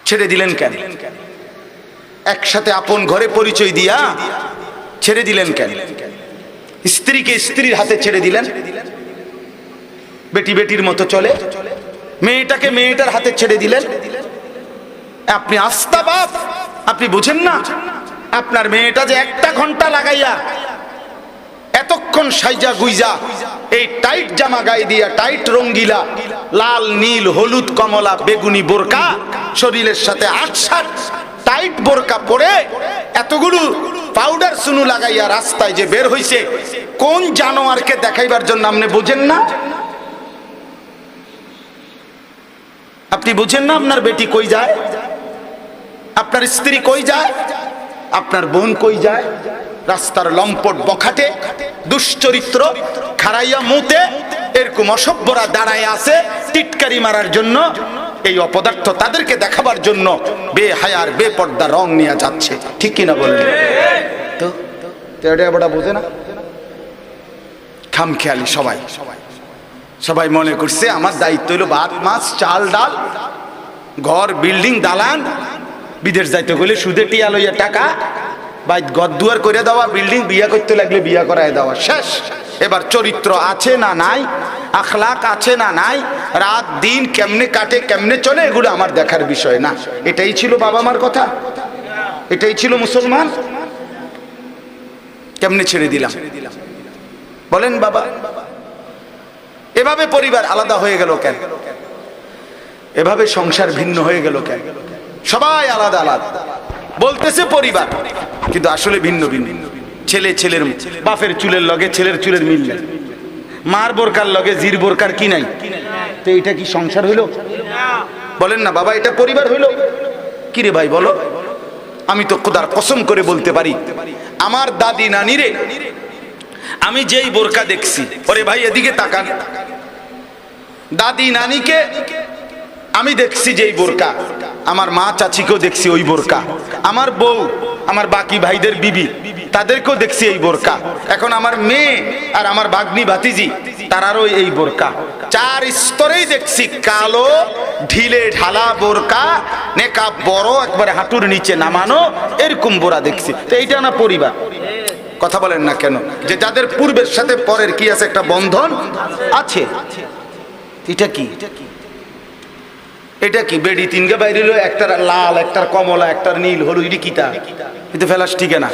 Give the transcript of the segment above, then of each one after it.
ছেড়ে দিলেন কেন? একসাথে আপন ঘরে পরিচয় দিয়া ছেড়ে দিলেন কেন? স্ত্রীকে স্ত্রীর হাতে ছেড়ে দিলেন, বেটি বেটির মতো চলে, মেয়েটাকে মেয়েটার হাতে ছেড়ে দিলেন। আপনি আস্তা বাপ, আপনি বুঝেন না আপনার মেয়েটা যে একটা ঘন্টা লাগাইয়া এতক্ষণ সাইজা গুইজা এই টাইট জামা গায়ে দিয়া, টাইট রঙ্গিলা, লাল নীল হলুদ কমলা বেগুনি বোরকা শরীরের সাথে ৮-৭ টাইট বোরকা পরে এতগুলো পাউডার সুনু লাগাইয়া রাস্তায় যে বের হইছে, কোন জানোয়ারকে দেখাইবার জন্য আপনি বুঝেন না? আপনি বুঝেন না আপনার বেটি কই যায়, আপনার স্ত্রী কই যায়, আপনার বোন কই যায়? রাস্তার লম্পট বখাটে দুশ্চরিত্র খারাইয়া মুতে এরকম অসভ্যরা দাঁড়ায় আছে টিটকারি মারার জন্য। এই অপদার্থ তাদেরকে দেখাবার জন্য বেহায়ার বেপর্দা রং নিয়ে যাচ্ছে, ঠিক কিনা বললেন? তো এটা বোঝে না, খামখেয়ালি সবাই। সবাই মনে করছে আমার দায়িত্ব হলো ভাত মাছ চাল ডাল, ঘর বিল্ডিং দালান, বিদেশ যাইতে গেলে সুদে টিয়া লইয়া টাকা, বা ঘর দুয়ার করে দেওয়া, বিল্ডিং বিয়া করতে লাগলে বিয়া করায় দেওয়া, শেষ। এবার চরিত্র আছে না নাই, আখলাক আছে না নাই, রাত দিন কেমনে কাটে কেমনে চলে, এগুলো আমার দেখার বিষয় না। এটাই ছিল বাবা মার কথা, এটাই ছিল মুসলমান। কেমনে ছেড়ে দিলাম বলেন বাবা? এভাবে পরিবার আলাদা হয়ে গেল কেন? এভাবে সংসার ভিন্ন হয়ে গেল কেন? সবাই আলাদা আলাদা বলতেছে পরিবার, কিন্তু আসলে ভিন্ন ভিন্ন। ছেলে ছেলের বাপের চুলের লগে ছেলের চুলের মিল নাই, মার বোরকার লগে জির বোরকার কি নাই, তো এটা কি সংসার হইল? বলেন না বাবা, এটা পরিবার হইল? কি রে ভাই বলো? আমি তো খোদার কসম করে বলতে পারি, আমার দাদি নানিরে আমি যেই বোরকা দেখছি, ওরে ভাই এদিকে তাকান, দাদি নানিকে আমি দেখছি যেই বোরকা, আমার মা চাচিকেও দেখছি ওই বোরকা, আমার বউ আমার বাকি ভাইদের বিবি তাদেরকেও দেখছি এই বোরকা, এখন আমার মেয়ে আর আমার বাগনি ভাতিজি তারারও এই বোরকা। 4 স্তরেই দেখছি কালো ঢিলে ঢালা বোরকা, নেকাব বড় একবারে হাঁটুর নিচে নামানো, এরকম বোরা দেখছি। তো এইটা না পরিবার? কথা বলেন না কেন? যে যাদের পূর্বের সাথে পরের কি আছে, একটা বন্ধন আছে। এটা কি? এটা কি? বেডি তিনকে বাইরে হলো, একটার লাল, একটার কমলা, একটার নীল হলুদ, এটি কিতা? কিন্তু ফেলাস ঠিক না।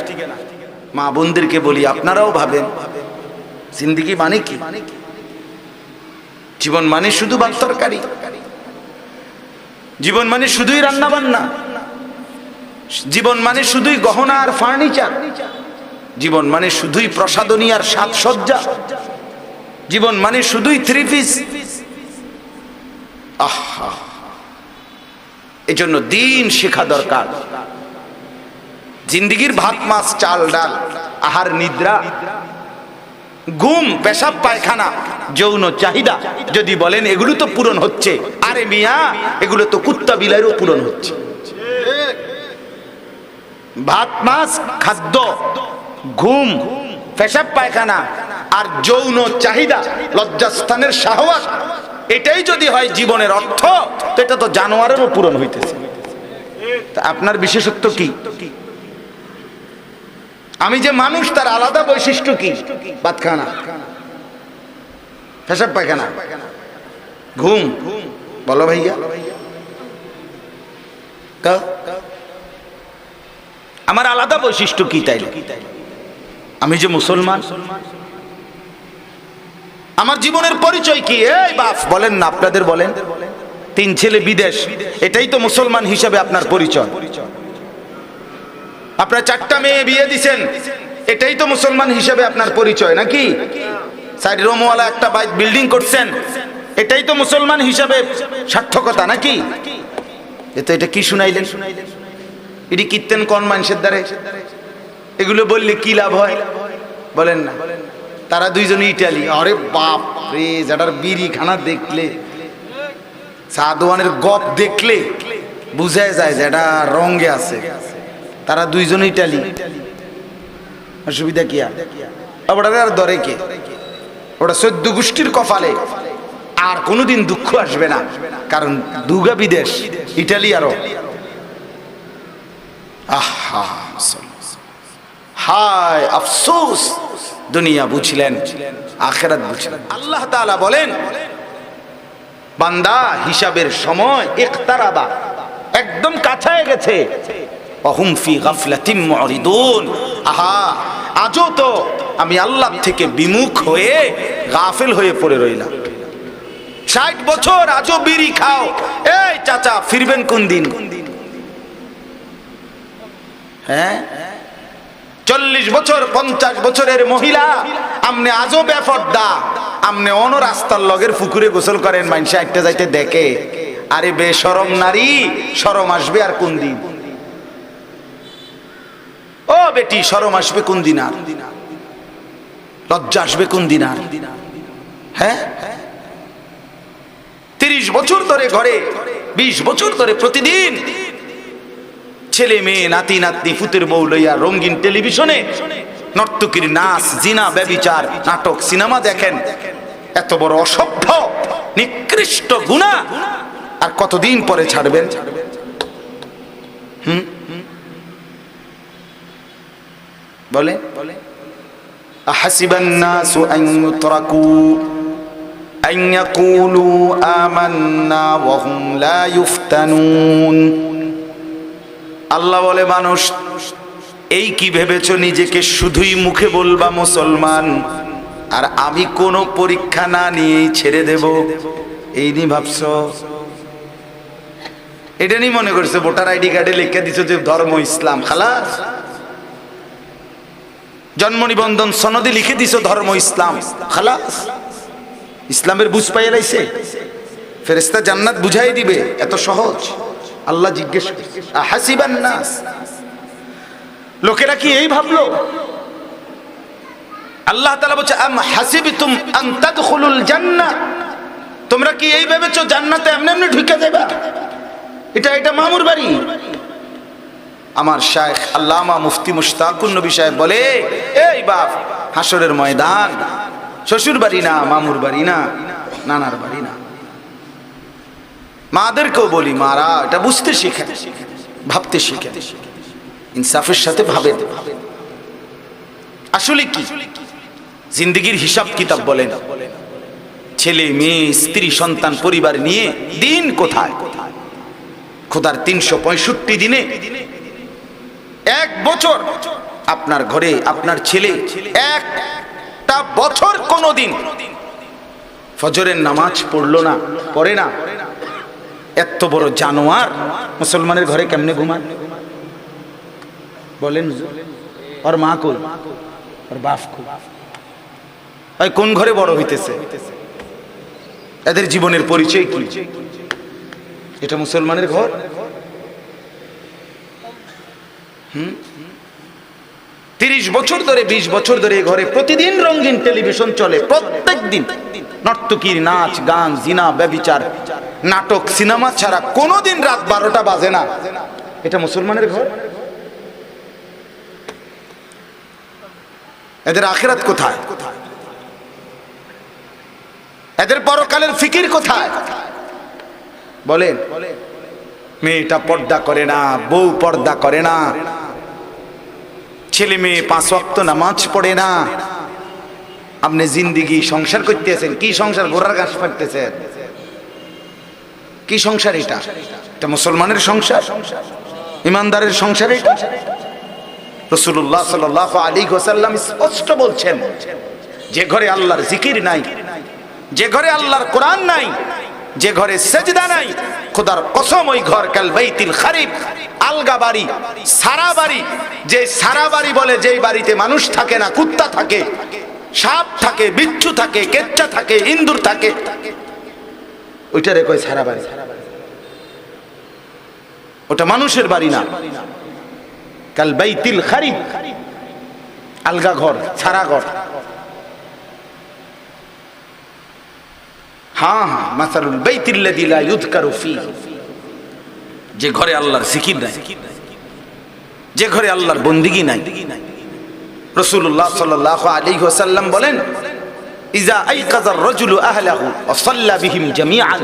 মা বোনদেরকে বলি, আপনারাও ভাবেন জিন্দেগি মানে কি? জীবন মানে শুধু ভাত তরকারি? জীবন মানে শুধুই রান্না বান্না? জীবন মানে শুধুই গহনা আর ফার্নিচার? জীবন মানে শুধুই প্রসাদনী আর সাজসজ্জা? জীবন মানে শুধুই 3 পিস? আহা, এজন্য দিন শেখা দরকার। জিন্দেগির ভাত মাছ চাল ডাল, আহার নিদ্রা, ঘুম পেশাব পায়খানা, যৌন চাহিদা যদি বলেন এগুলো তো পূরণ হচ্ছে, আরে মিয়া এগুলো তো কুত্তা বিলাইরও পূরণ হচ্ছে। ভাত মাছ খাদ্য, ঘুম পেশাব পায়খানা আর যৌন চাহিদা, লজ্জাস্থানের শাহওয়াত, এটাই যদি হয় জীবনের অর্থ, তো এটা তো জানোয়ারেরও পূরণ হইতেছে। আপনার বিশেষত্ব কি? আমি যে মানুষ, তার আলাদা বৈশিষ্ট্য কি? ভাত খানা, পেশাব পায়খানা, ঘুম, বলো ভাইয়া। আমার আলাদা বৈশিষ্ট্য কি? তাইলে আমি যে মুসলমান, আমার জীবনের পরিচয় কি? এই বাপ বলেন না, আপনাদের বলেন। 3 ছেলে বিদেশ, এটাই তো মুসলমান হিসাবে আপনার পরিচয়। আপনার 4টা মেয়ে বিয়ে দিছেন, এটাই তো মুসলমান হিসাবে আপনার পরিচয় নাকি? 4 রুমওয়ালা একটা বিল্ডিং করছেন, এটাই তো মুসলমান হিসাবে সার্থকতা নাকি? এটা কি শুনাইলেন? এটি কীর্তেন কোন মানুষের দ্বারে? এগুলো বললে কি লাভ হয় বলেন না? তারা দুইজনে ইটালি, আরে বাপ রে, যাটার বিড়ি খানা দেখলে, সাদওয়ানের গপ দেখলে বুঝা যায় যে এটা রঙে আছে। তারা দুইজনে ইটালি, অসুবিধা কি? আর দরে কে? ওটা 14 গোষ্ঠীর কপালে আর কোনোদিন দুঃখ আসবে না, কারণ দুগা বিদেশ, ইটালি আরো আহা, হায় আফসোস, দুনিয়া বুঝলেন, আখিরাত বুঝলেন। আল্লাহ তাআলা বলেন, বান্দা হিসাবের সময় ইকতারাবা, একদম কাছায় গেছে। ওয়াহুম ফি গাফলাতিম মুরিদুন, আহা, আজও তো আমি আল্লাহ থেকে বিমুখ হয়ে গাফিল হয়ে পড়ে রইলাম। 60 বছর আজও বিড়ি খাও, এই চাচা ফিরবেন কোন দিন? হ্যাঁ, 40 বছর 50 বছরের মহিলা, আমনে আজও বেপরদা, আমনে অন রাস্তার লগের পুকুরে গোসল করেন, মানুষে একটা যাইতে দেখে। আরে বেশরম নারী, শরম আসবে আর কোন দিন? ও বেটি, শরম আসবে কোন দিন আর? লজ্জা আসবে কোন দিন আর? হ্যাঁ, 30 বছর ধরে ঘরে, 20 বছর ধরে প্রতিদিন ছেলে মেয়ে নাতি নাতনি ফুতের বউ লইয়া রঙিন টেলিভিশনে নর্তকীর নাচ, জিনা, ব্যভিচার, নাটক, সিনেমা দেখেন। এত বড় অসভ্য নিকৃষ্ট গুনাহ আর কতদিন পরে ছাড়বেন? বলে, আহাসিবান নাসু আন ইউতরাকু আন ইয়াকুলু আমান্না ওয়া হুম লা ইফতানুন। আল্লাহ বলে, মানুষ এই কি ভেবেছো নিজেকে শুধুই মুখে বলবা মুসলমান, আর আমি কোনো পরীক্ষা না নিয়েই ছেড়ে দেব, এই নি ভাবছো? এটা নি মনে করছো ভোটার আইডি কার্ডে লিখে দিছো যে ধর্ম ইসলাম, খালাস। জন্ম নিবন্ধন সনদে লিখে দিছো ধর্ম ইসলাম, খালাস। ইসলামের বুঝ পাইয়া লাইছে, ফেরেশতা জান্নাত বুঝাই দিবে, এত সহজ? আল্লাহ জিজ্ঞেস, আহাসিবান নাস, লোকেরা কি এই ভাবলো? আল্লাহ তাআলা বলছে, আম হাসিবতুম আন তাদখুলুল জান্নাহ, তোমরা কি এই ভেবেছো জান্নাতে এমনি এমনি ঢুকে যাবে? এটা মামুর বাড়ি? আমার শাইখ আল্লামা মুফতি মুশতাকুন নবী সাহেব বলে, এই বাপ, হাসরের ময়দান শ্বশুর বাড়ি না, মামুর বাড়ি না, নানার বাড়ি না। মাদেরকেও বলি, মারা এটা বুঝতে শিখেন, ভাবতে শিখেন, ইনসাফের সাথে ভাবেন। আসলে কি জিন্দেগির হিসাব কিতাব বলেন? ছেলে মেয়ে স্ত্রী সন্তান পরিবার নিয়ে দিন কোথায়? খোদার 365 দিনে 1 বছর আপনার ঘরে আপনার ছেলে একটা বছর কোনোদিন ফজরের নামাজ পড়লো না, পড়ে না। এত বড় জানোয়ার মুসলমানের ঘরে কেমনে ঘুমায় বলেন? ওর মা কই, ওর বাপ কই, কোন ঘরে বড় হইতেছে? এদের জীবনের পরিচয় কি? এটা মুসলমানের ঘর? 30 বছর ধরে 20 বছর ধরে ঘরে প্রতিদিন রঙিন টেলিভিশন চলে, প্রত্যেক দিন নর্তকীর নাচ, গান, জিনা, ব্যভিচার, নাটক, সিনেমা ছাড়া কোনোদিন রাত 12টা বাজে না। এটা মুসলমানের ঘর? এদের আখিরাত কোথায়? এদের পরকালের ফিকির কোথায় বলেন? মেয়েটা পর্দা করে না, বউ পর্দা করে না, ছেলে মেয়ে 5 ওয়াক্ত নামাজ পড়ে না। আপনি জিন্দেগি সংসার করতেছেন, কি সংসার? ঘোড়ার ঘাস ফাটতেছেন, কি সংসার এটা? এটা মুসলমানের সংসার, ইমানদারের সংসার এটা? রাসূলুল্লাহ সাল্লাল্লাহু আলাইহি ওয়াসাল্লাম স্পষ্ট বলছেন, যে ঘরে আল্লাহর জিকির নাই, যে ঘরে আল্লাহর কোরআন নাই, যে ঘরে সেজদা নাই, খোদার কসম ওই ঘর কাল বাইতিল খারিব, আলগা বাড়ি, সারা বাড়ি। যে সারা বাড়ি বলে যেই বাড়িতে মানুষ থাকে না, কুত্তা থাকে, সাপ থাকে, বিচ্ছু থাকে, কেচ্চা থাকে, ইন্দুর থাকে, ওইটারে কয় সারা বাড়ি। ওটা মানুষের বাড়ি না। কাল বাইতিল খারিব, আলগা ঘর, সারা ঘর। হ্যাঁ হ্যাঁ, মাসালুল বাইতিল্লাযী লা ইউযকারু ফীহি, যে ঘরে আল্লাহর জিকির নাই, যে ঘরে আল্লাহর বন্দেগী নাই। রাসূলুল্লাহ সাল্লাল্লাহু আলাইহি ওয়াসাল্লাম বলেন, ইযা আইকাযার রাজুলু আহলাহু ওয়া সাল্লা বিহিম জামিআন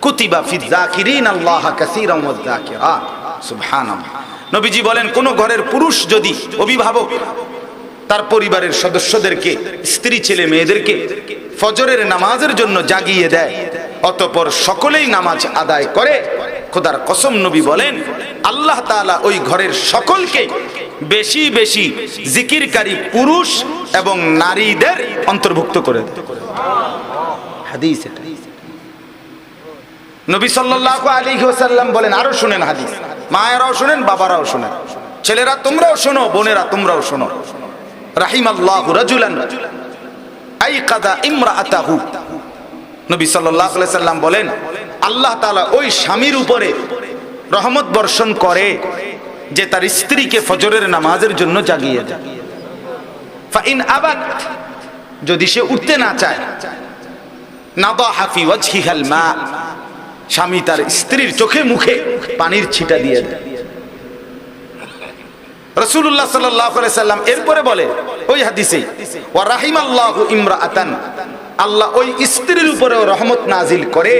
কুতিবা ফিয যাকিরিন আল্লাহ কাসীরান ওয়ায যাকিরাত। সুবহানাল্লাহ। নবীজি বলেন কোন ঘরের পুরুষ যদি অভিভাবক তার পরিবারের সদস্যদেরকে, স্ত্রী ছেলে মেয়েদেরকে ফজরের নামাজের জন্য জাগিয়ে দেয়, অতঃপর সকলেই নামাজ আদায় করে, খোদার কসম নবী বলেন আল্লাহ তাআলা ওই ঘরের সকলকে বেশি বেশি জিকিরকারী পুরুষ এবং নারীদের অন্তর্ভুক্ত করে দেয়। হাদিস এটা। নবী সাল্লাল্লাহু আলাইহি ওয়াসাল্লাম বলেন, আরো শুনেন হাদিস, মায়েরাও শুনেন, বাবারাও শুনেন, ছেলেরা তোমরাও শোনো, বোনেরা তোমরাও শোনো। রাহিমাল্লাহু রাজুলান আইকাযা ইমরাআতাহু, নবী সাল্লাল্লাহু আলাইহি ওয়াসাল্লাম বলেন আল্লাহ তাআলা ওই স্বামীর উপরে রহমত বর্ষণ করে যে তার স্ত্রীকে ফজরের নামাজের জন্য জাগিয়ে দেয়। ফাইন আবাত, যদি সে উঠতে না চায়, নাদাহা ফি ওয়াজহিহাল মা, স্বামী তার স্ত্রীর চোখে মুখে পানির ছিটা দিয়ে দেয়। রাসূলুল্লাহ সাল্লাল্লাহু আলাইহি সাল্লাম এরপরে বলে ওই হাদিসে, ওয়া রাহিমাল্লাহু ইমরাআতান, আল্লাহ ওই স্ত্রীর উপরেও রহমত নাজিল করে,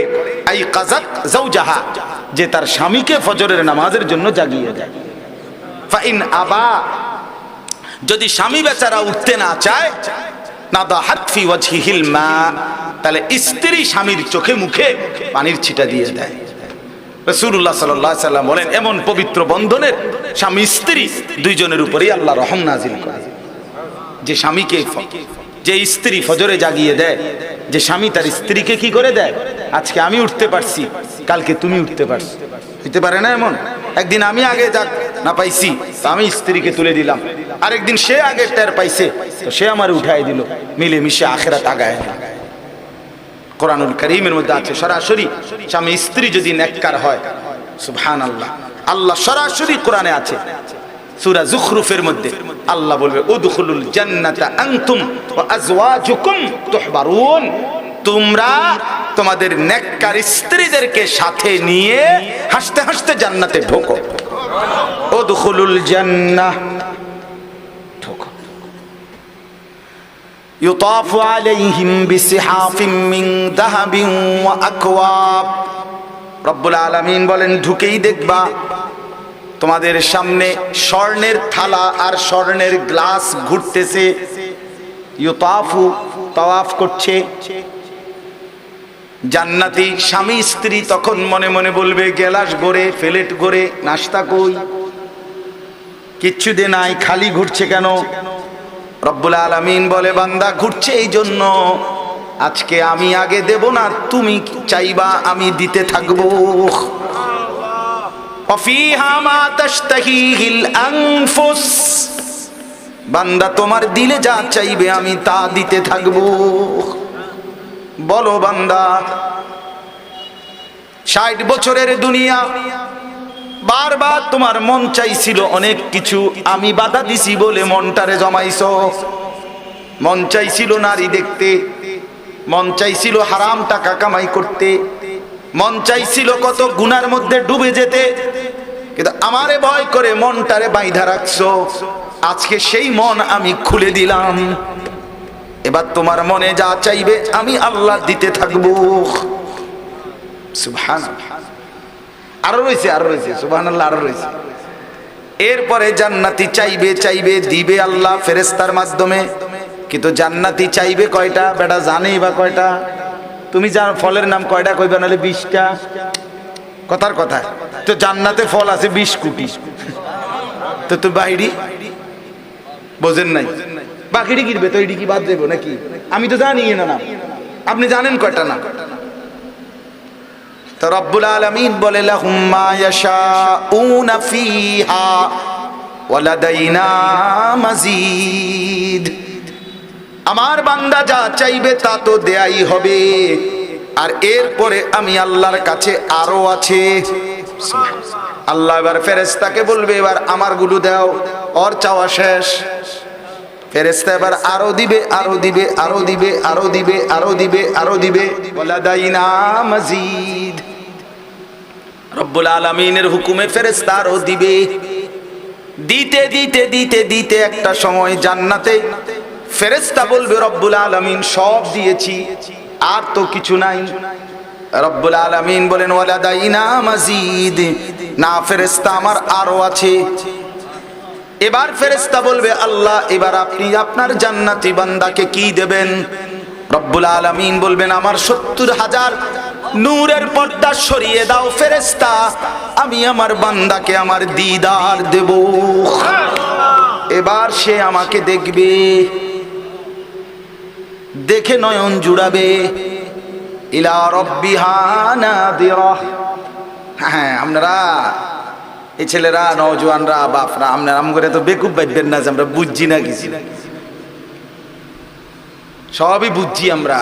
আই কাযাত যাওজাহা, যে তার স্বামীকে ফজরের নামাজের জন্য জাগিয়ে দেয়। ফাইন আবা, যদি স্বামী বেচারা উঠতে না চায়, নাদাহাত ফি ওয়াজহিহিল মা, তাহলে স্ত্রী স্বামীর চোখে মুখে পানির ছিটা দিয়ে দেয়। রাসূলুল্লাহ সাল্লাল্লাহু আলাইহি সাল্লাম বলেন এমন পবিত্র বন্ধনের স্বামী স্ত্রী দুইজনের উপরেই আল্লাহ রহম নাজিল করে। যে স্বামীকে, যে স্ত্রী ফজরে জাগিয়ে দেয়, যে স্বামী তার স্ত্রীকে কি করে দেয়, আজকে আমি উঠতে পারছি, কালকে তুমি উঠতে পারছো। হইতে পারে না এমন? একদিন আমি আগে যাক না পাইছি, তো আমি স্ত্রীকে তুলে দিলাম, আরেকদিন সে আগে টের পাইছে, তো সে আমার উঠাই দিল, মিলে মিশে আখিরাত আগায়। কোরআনুল কারীমের মধ্যে আছে সরাসরি স্বামী স্ত্রী যদি নেককার হয়, সুবহানাল্লাহ, আল্লাহ সরাসরি কোরআনে আছে সূরা যুখরুফের মধ্যে আল্লাহ বলবে উদখুলুল জান্নাতা আনতুম ওয়া আজওয়াজুকুম তুহবারুন, তোমরা তোমাদের নেককার স্ত্রীদেরকে সাথে নিয়ে হাসতে হাসতে জান্নাতে ঢোকো। উদখুলুল জান্নাহ, ঢোকো। ইউতাফু আলাইহিম বিসিহাফিম মিন যাহাবিন ওয়া আকওয়াব, রব্বুল আলামিন বলেন ঢুকেই দেখবা তোমাদের সামনে স্বর্ণের থালা আর স্বর্ণের গ্লাস ঘুরতেছে। ইউতাফু, তাওয়াফ করছে। জান্নাতি স্বামী স্ত্রী তখন মনে মনে বলবে গ্লাস গড়ে, প্লেট গড়ে, নাস্তা কই, কিচ্ছু দে নাই, খালি ঘুরছে কেন? রব্বুল আলামিন বলে বান্দা ঘুরছে এই জন্য, আজকে আমি আগে দেব না, তুমি চাইবা আমি দিতে থাকবো। وفيها ما تشتهيه الأنفس, বান্দা তোমার দিলে যা চাইবে আমি তা দিতে থাকবো। বলো বান্দা, 60 বছরের দুনিয়া, বারবার তোমার মন চাইছিল অনেক কিছু, আমি বাধা দিছি বলে মনটারে জমাইছো। মন চাইছিল নারী দেখতে, মন চাইছিল হারাম টাকা কামাই করতে, মন চাইছিল কত গুনার মধ্যে ডুবে যেতে, কিন্তু আমারে ভয় করে মনটারে বাইধা রাখছো। আজকে সেই মন আমি খুলে দিলাম, এবার তোমার মনে যা চাইবে আমি আল্লাহ দিতে থাকবো। সুবহানাল্লাহ। আরো রয়েছে, আরো রয়েছে, সুবহানাল্লাহ, আরো রয়েছে। এরপরে জান্নাতি চাইবে, চাইবে দিবে আল্লাহ ফেরেশতার মাধ্যমে, কিন্তু জান্নাতি চাইবে কয়টা? বেটা জানেই বা কয়টা? তুমি জানো ফলের নাম কয়টা? কইবা নাহলে 20টা। কথার কথা, তো জান্নাতে ফল আছে 20 কোটি, তো তো বাইরি বোঝেন নাই, বাকিটি কিনবে তো এটি কি বাদ দেবো নাকি? আমি তো জানি না, না আপনি জানেন কয়টা না? তো রব্বুল আলামিন বলে লাহুম মা ইয়াশাউনা ফিহা ওয়া লাদাইনা মাজিদ, আমার বান্দা যা চাইবে তা তো দেয়াই হবে, আর এরপরে আমি আল্লাহর কাছে আরো আছে। আল্লাহ এবার ফেরেশতাকে বলবে এবার আমার গুলো দাও, ওর চাওয়া শেষ। ফেরেশতা এবার আরো দিবে, আরো দিবে, আরো দিবে, আরো দিবে, আরো দিবে, আরো দিবে, ওয়ালাদাইনা মাজিদ। রব্বুল আলামিনের হুকুমে ফেরেশতা আরো দিবে, দিতে দিতে দিতে দিতে একটা সময় জান্নাতে ফেরেশতা বলবে রব্বুল আলামিন সব দিয়েছি, আর তো কিছু নাই। রব্বুল আলামিন বলেন ওয়ালাদাইনা মাজিদ, না ফেরেশতা আমার আরো আছে। এবার ফেরেশতা বলবে আল্লাহ এবার আপনি আপনার জান্নাতি বান্দাকে কি দেবেন? রব্বুল আলামিন বলবেন আমার 70,000 নূরের পর্দা সরিয়ে দাও ফেরেশতা, আমি আমার বান্দাকে আমার দিদার দেব। এবার সে আমাকে দেখবে, দেখে নয়ন জুড়াবে। ইলা রাব্বিহা নাদিরা। হ্যাঁ, আপনারা এই ছেলেরা, নওজোয়ানরা, বাপরা, আপনারা আমগরে তো বেকুব ভাববেন না যে আমরা বুঝছি না কিছু, সবই বুঝছি আমরা।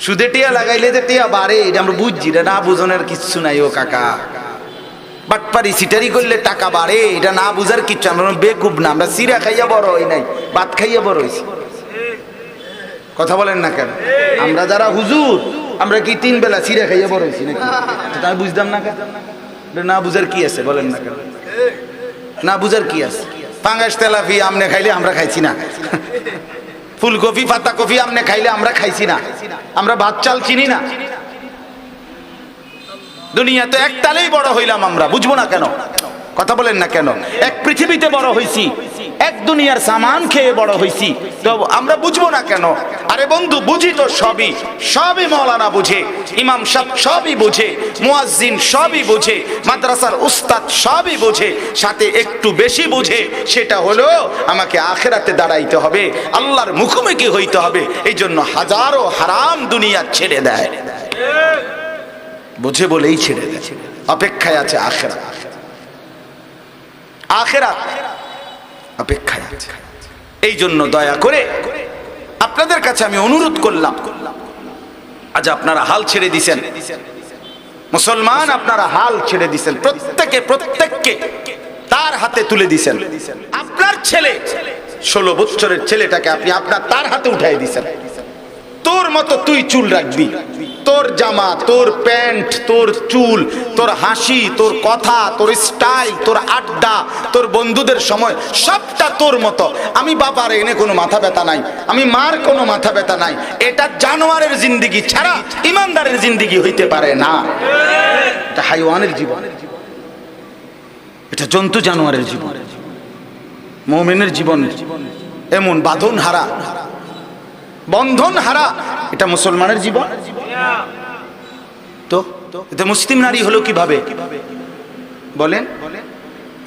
সুদে টিয়া লাগাইলে যে টিয়া বাড়ে এটা আমরা বুঝছি, এটা না বুঝনের কিচ্ছু নাই ও কাকা। বাটপারি সিটারি করলে টাকা বাড়ে এটা না বুঝার কিচ্ছু, আমরা বেকুব না, আমরা সিরা খাইয়া বড় হই নাই, ভাত খাইয়া বড় হয়েছি। কথা বলেন না কেন? আমরা যারা হুজুর আমরা কি 3 বেলা সিরা খাইয়া বড় হয়েছি নাকি? এটা আমি বুঝতাম না কেন? না বুঝার কি আছে বলেন না কেন? না বুঝার কি আছে? পাঙ্গাস তেলাপি আমনে খাইলে আমরা খাইছি না, ফুলকপি পাতাকপি আমনে খাইলে আমরা খাইছি না, আমরা ভাত চাল চিনি না। দুনিয়াতে এক তালেই বড় হইলাম আমরা, বুঝবো না কেন? কথা বলেন না কেন? এক পৃথিবীতে বড় হইছি, এক দুনিয়ার সামান খেয়ে বড় হইছি, তো আমরা বুঝবো না কেন? আরে বন্ধু বুঝি তো সবই, সবই মাওলানা বুঝে, ইমাম সাহেব সবই বুঝে, মুয়াজ্জিন সবই বুঝে, মাদ্রাসার উস্তাদ সবই বুঝে, সাথে একটু বেশি বুঝে, সেটা হলো আমাকে আখিরাতে দাঁড়াইতে হবে, আল্লাহর মুখোমুখি হইতে হবে। এই জন্য হাজারো হারাম দুনিয়া ছেড়ে দেয়, বুঝে বলেই ছেড়ে দেয়। অপেক্ষায় আছে আখিরাত, আখিরাত অপেক্ষায় আছে। এই জন্য দয়া করে আপনাদের কাছে আমি অনুরোধ করলাম, আজ আপনারা হাল ছেড়ে দিছেন, মুসলমান আপনারা হাল ছেড়ে দিছেন, প্রত্যেককে তার হাতে তুলে দিছেন। আপনার ছেলে 16 বছরের ছেলেটাকে আপনি তার হাতে উঠাই দিছেন। তোর মতো তুই চুল রাখবি, তোর জামা, তোর প্যান্ট, তোর চুল, তোর হাসি, তোর কথা, তোর স্টাইল, তোর আড্ডা, তোর বন্ধুদের সময় সবটা তোর মতো। আমি বাবার এনে কোনো মাথা ব্যথা নাই, আমি মার কোনো মাথা ব্যথা নাই। এটা জানোয়ারের জিন্দিগি ছাড়া ইমানদারের জিন্দিগি হইতে পারে না। এটা হাইওয়ানের জীবন, এটা জন্তু জানোয়ারের জীবন। মুমিনের জীবন এমন বাঁধন হারা, বন্ধন হারা, এটা মুসলমানের জীবন। তো এটা মুসলিম নারী হলো কিভাবে বলেন?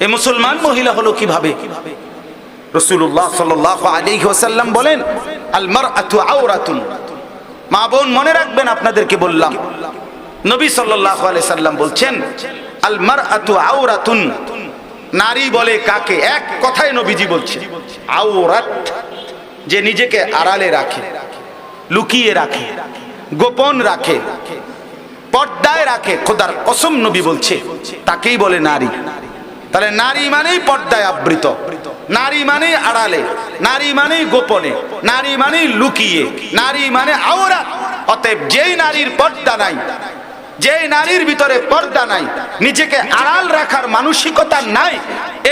এ মুসলমান মহিলা হলো কিভাবে? রাসূলুল্লাহ সাল্লাল্লাহু আলাইহি ওয়াসাল্লাম বলেন আল মারআতু আওরাতুন। মা বোন মনে রাখবেন, আপনাদেরকে বললাম, নবী সাল্লাল্লাহু আলাইহি সাল্লাম বলছেন আল মারআতু আওরাতুন। নারী বলে কাকে? এক কথায় নবীজি বলছেন আওরাত, যে নিজেকে আড়ালে রাখে, লুকিয়ে রাখে, গোপন রাখে, পর্দায় রাখে। খোদার কসম নবী বলছে তাকেই বলে নারী। তাহলে নারী মানেই পর্দায় আবৃত, নারী মানেই আড়ালে, নারী মানেই গোপনে, নারী মানেই লুকিয়ে, নারী মানে আওরাত। অতএব যেই নারীর পর্দা নাই, যেই নারীর ভিতরে পর্দা নাই, নিজেকে আড়াল রাখার মানসিকতা নাই,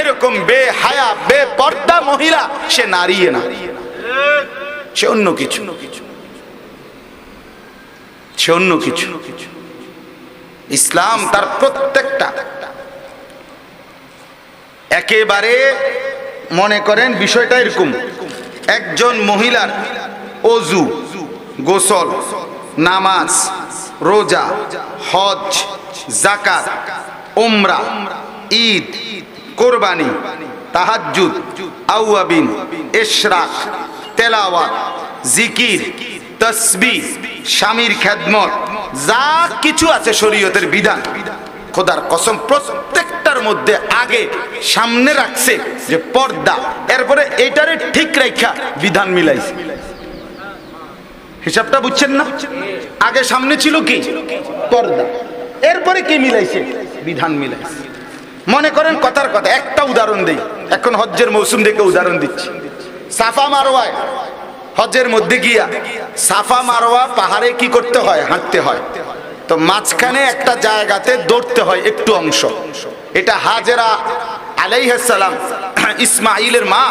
এরকম বেহায়া বেপর্দা মহিলা সে নারী না, সে অন্য কিছু, সে অন্য কিছু। ইসলাম তার প্রত্যেকটা একেবারে মনে করেন বিষয়টা এরকম, একজন মহিলার ওযু, গোসল, নামাজ, রোজা, হজ, যাকাত, উমরা, ঈদ, কোরবানি, তাহাজ্জুদ, আওয়াবিন, ইশরাক, তেলাওয়াত, জিকির, তাসবিহ, স্বামীর খেদমত, যা কিছু আছে শরীয়তের বিধান, খোদার কসম প্রত্যেকটার মধ্যে আগে সামনে রাখছে যে পর্দা, এরপরে এইটারে ঠিক রাখা বিধান মিলাইছে। হিসাবটা বুঝছেন না? আগে সামনে ছিল কি? পর্দা, এরপরে কি মিলাইছে? বিধান মিলাইছে। মনে করেন কথার কথা একটা উদাহরণ দেই, এখন হজ্জের মৌসুম দেখে উদাহরণ দিচ্ছি। সাফা মারওয়ায় হজ্জের মধ্যে গিয়া সাফা মারওয়া পাহাড়ে কি করতে হয়? হাঁটতে হয়। তো মাঝখানে একটা জায়গাতে দৌড়তে হয় একটু অংশ। এটা হাজেরা আলাইহিস সালাম, ইসমাইলের মা,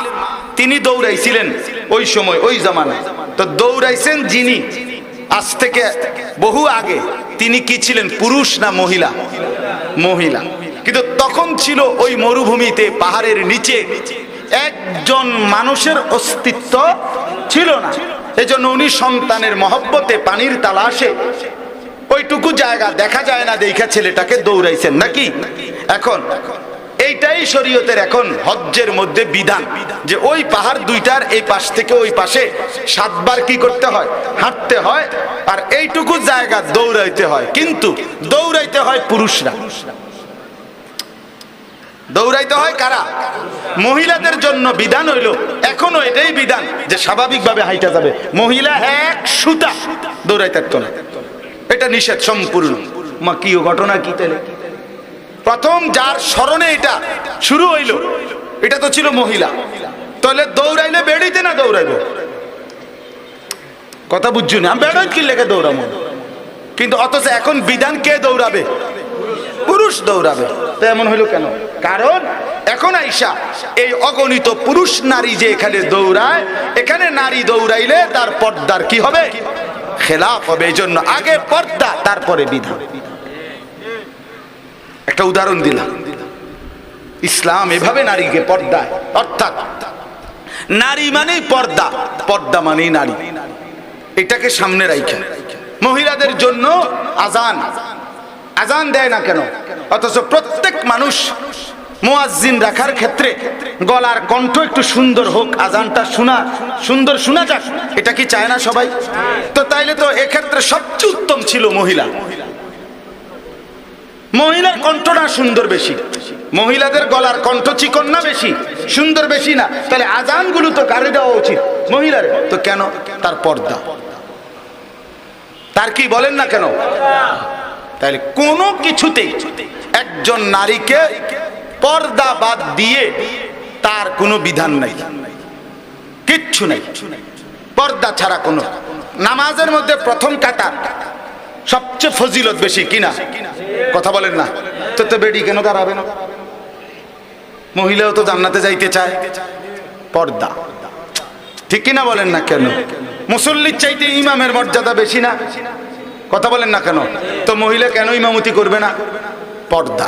তিনি দৌড়াইছিলেন ওই সময়, ওই জামানায়। তো দৌড়াইছেন যিনি, আজ থেকে বহু আগে তিনি কি ছিলেন, পুরুষ না মহিলা? মহিলা। কিন্তু তখন ছিল ওই মরুভূমিতে পাহাড়ের নিচে একজন মানুষের অস্তিত্ব ছিল না। এজন্য উনি সন্তানের মহব্বতে পানির তালাশে ওইটুকু জায়গা দেখা যায় না দেখা ছেলেটাকে দৌড়াইছেন নাকি। এখন এইটাই শরীয়তের এখন হজ্জের মধ্যে বিধান, যে ওই পাহাড় দুইটার এই পাশ থেকে ওই পাশে 7 বার কি করতে হয়, হাঁটতে হয়, আর এইটুকু জায়গা দৌড়াইতে হয়। কিন্তু দৌড়াইতে হয় পুরুষরা, দৌড়াইতে হয় কারা? মহিলাদের জন্য বিধান হইল এখনো এটাই বিধান যে স্বাভাবিকভাবে হাইটা যাবে, মহিলা এক সুতা দৌড়াইতে পারত না, এটা নিষেধ সম্পূর্ণ। মা কি ঘটনা কি তাহলে? প্রথম যার স্মরণে এটা শুরু হইল এটা তো ছিল মহিলা, তাহলে দৌড়াইলে বেড়িতে না দৌড়াইব? কথা বুঝছো না? বেড়াই কি লেগে দৌড়াবো, কিন্তু অথচ এখন বিধান কে দৌড়াবে? পুরুষ দৌড়াবে। তো এমন হইল কেন? কারণ এখন আইসা এই অগণিত পুরুষ নারী যে এখানে দৌড়ায়, এখানে নারী দৌড়াইলে তার পর্দার কি হবে? খেলাফ হবে। এই জন্য আগে পর্দা তারপরে বিধান। একটা উদাহরণ দিলাম, ইসলাম এভাবে নারীকে পর্দায়, অর্থাৎ নারী মানেই পর্দা, পর্দা মানেই নারী, এটাকে সামনে রাখা। মহিলাদের জন্য আজান, আজান দেয় না কেন? অথচ প্রত্যেক মানুষ মুয়াজ্জিন রাখার ক্ষেত্রে গলার কণ্ঠ একটু সুন্দর হোক, আজানটা শোনা সুন্দর শোনা যাক, এটা কি চায় না সবাই? তো তাইলে তো এক্ষেত্রে সবচেয়ে উত্তম ছিল মহিলা। মহিলার কণ্ঠটা সুন্দর বেশি, মহিলাদের গলার কণ্ঠ চিকন না বেশি, সুন্দর বেশি না, তাহলে আজানগুলো তো কারে দেওয়া উচিত? মহিলার। তো কেন? তার পর্দা, তার কি বলেন না কেন? তাহলে কোনো কিছুতেই একজন নারীকে পর্দা বাদ দিয়ে তার কোনো বিধান নাই, কিচ্ছু নাই, পর্দা ছাড়া কোনো। নামাজের মধ্যে প্রথম কাতার সবচেয়ে ফজিলত বেশি কিনা? কথা বলেন না? তো বেডি কেন দাঁড়াবে না? মহিলাও তো জান্নাতে যাইতে চায়, পর্দা, ঠিক কিনা বলেন না কেন? মুসল্লির চাইতে ইমামের মর্যাদা বেশি না? কথা বলেন না কেন? তো মহিলা কেন ইমামতি করবে না? পর্দা,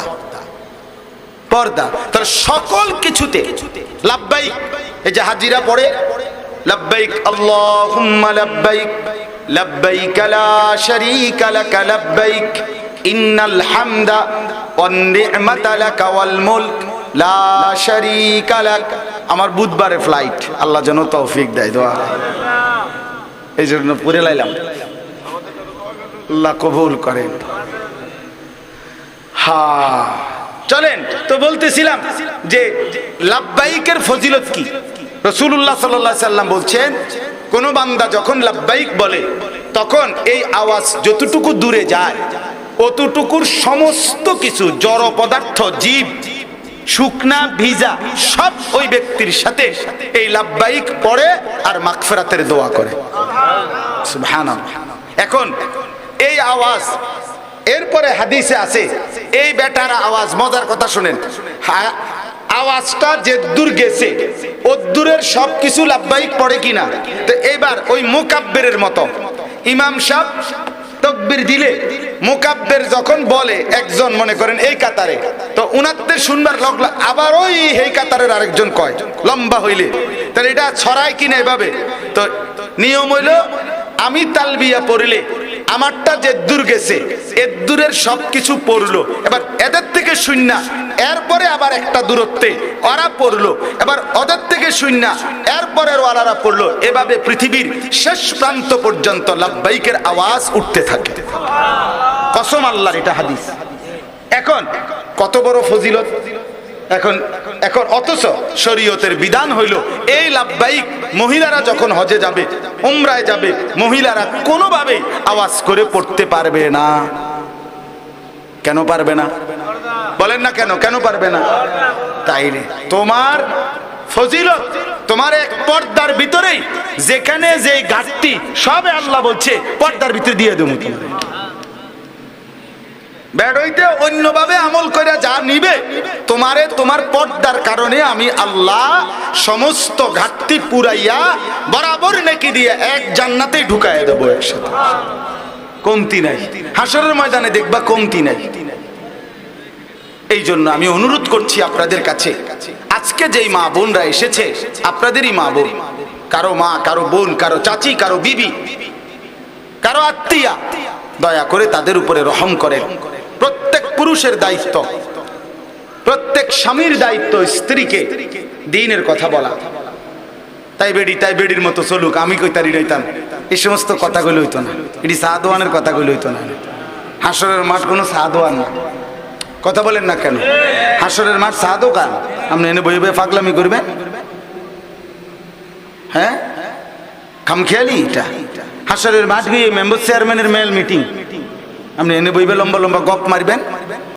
পর্দা। তাহলে সকল কিছুতে লাব্বাইক, এই যে হাজিরা পড়ে লাব্বাইক আল্লাহুম্মা লাব্বাইক লাব্বাইক লা শারীকা লাক লাব্বাইক ইন্নাল হামদা ওয়ান নি'মাতা লাক ওয়াল মুলক লা শারীকা লাক। আমার বুধবারে ফ্লাইট, আল্লাহ যেন তৌফিক দেয়, দোয়া এই জন্য পড়ে লাইলাম, আল্লাহ কবুল করেন। হ্যাঁ চলেন, তো বলতেছিলাম যে লাব্বাইকের ফজিলত কি? রাসূলুল্লাহ সাল্লাল্লাহু আলাইহি সাল্লাম বলছেন, কোন বান্দা যখন লাব্বাইক বলে তখন এই আওয়াজ যতটুকু দূরে যায় অতটুকুর সমস্ত কিছু জড় পদার্থ, জীব, শুকনা ভিজা, সব ওই ব্যক্তির সাথে এই লাব্বাইক পড়ে আর মাগফিরাতের দোয়া করে। সুবহানাল্লাহ। এখন এই আওয়াজ, এরপরে হাদিসে আছে এই বেটার আওয়াজ, মজার কথা শুনেন, আওয়াজটা যে দূর গেছে ও দূরের সবকিছু লাব্বাইক পড়ে কিনা? তো এবার ওই মুকাব্বিরের মতো ইমাম সাহেব তাকবীর দিলে মুকাব্বির যখন বলে একজন, মনে করেন এই কাতারে, তো উনাদের শুনবার লাগলো, আবার ওই এই কাতারের আরেকজন কয় লম্বা হইলে, তাহলে এটা ছড়ায় কিনা এভাবে? তো নিয়ম হইল আমি তালবিয়া পড়লে আমারটা যে দূর গেছে এর দূরের সবকিছু পড়লো, এবার এদের থেকে শূন্য, এরপরে আবার একটা দূরত্বে ওরা পড়লো, এবার ওদের থেকে শূন্য, এরপরের ওয়ালারা পড়লো, এভাবে পৃথিবীর শেষ প্রান্ত পর্যন্ত লাব্বাইকের আওয়াজ উঠতে থাকে। কসম আল্লাহর, এটা হাদিস। এখন কত বড় ফজিলত! এখন এখন অথচ শরীয়তের বিধান হইল এই লাব্বাইক মহিলারা যখন হজে যাবে, উমরায় যাবে, মহিলারা কোনোভাবে আওয়াজ করে পড়তে পারবে না। কেন পারবে না? বলেন না কেন? কেন পারবে না? তাইলে তোমার ফজিলত তোমার এক পর্দার ভিতরেই, যেখানে যে ঘাটতি সবে আল্লাহ বলছে পর্দার ভিতরে দিয়ে দেবো। তোমার বেড়ইতে অন্যভাবে আমল করে যার নিবে, তোমারে তোমার পর্দার কারণে আমি আল্লাহ সমস্ত ঘাটতি পুরাইয়া বরাবর নেকি দিয়ে এক জান্নাতেই ঢুকাইয়া দেবো একসাথে, কমতি নাই। হাসরের ময়দানে দেখবা কমতি নাই। এই জন্য আমি অনুরোধ করছি আপনাদের কাছে, আজকে যেই মা বোনরা এসেছে আপনাদেরই মা বোন, কারো মা, কারো বোন, কারো চাচি, কারো বিবি, কারো আত্মীয়া, দয়া করে তাদের উপরে রহম করেন। প্রত্যেক পুরুষের দায়িত্ব, প্রত্যেক স্বামীর দায়িত্ব স্ত্রীকে দ্বীনের কথা বলা। তাই বেডির মতো চলুক, আমি কইতারি রইতাম, এই সমস্ত কথাগুলো হইতো না। এটি সাদওয়ানের কথাগুলো হইতো না। হাসরের মাঠ কোনো সাদওয়ান না, কথা বলেন না কেন? হাসরের মাঠ সাদও কান? আপনি এনে বই বই ফাগলামি করবেন? হ্যাঁ, খামখেয়ালি এটা। হাসরের মাঠ গিয়ে মেম্বার চেয়ারম্যানের মেল মিটিং, আপনি এনে বইবে লম্বা লম্বা গপ মারবেন।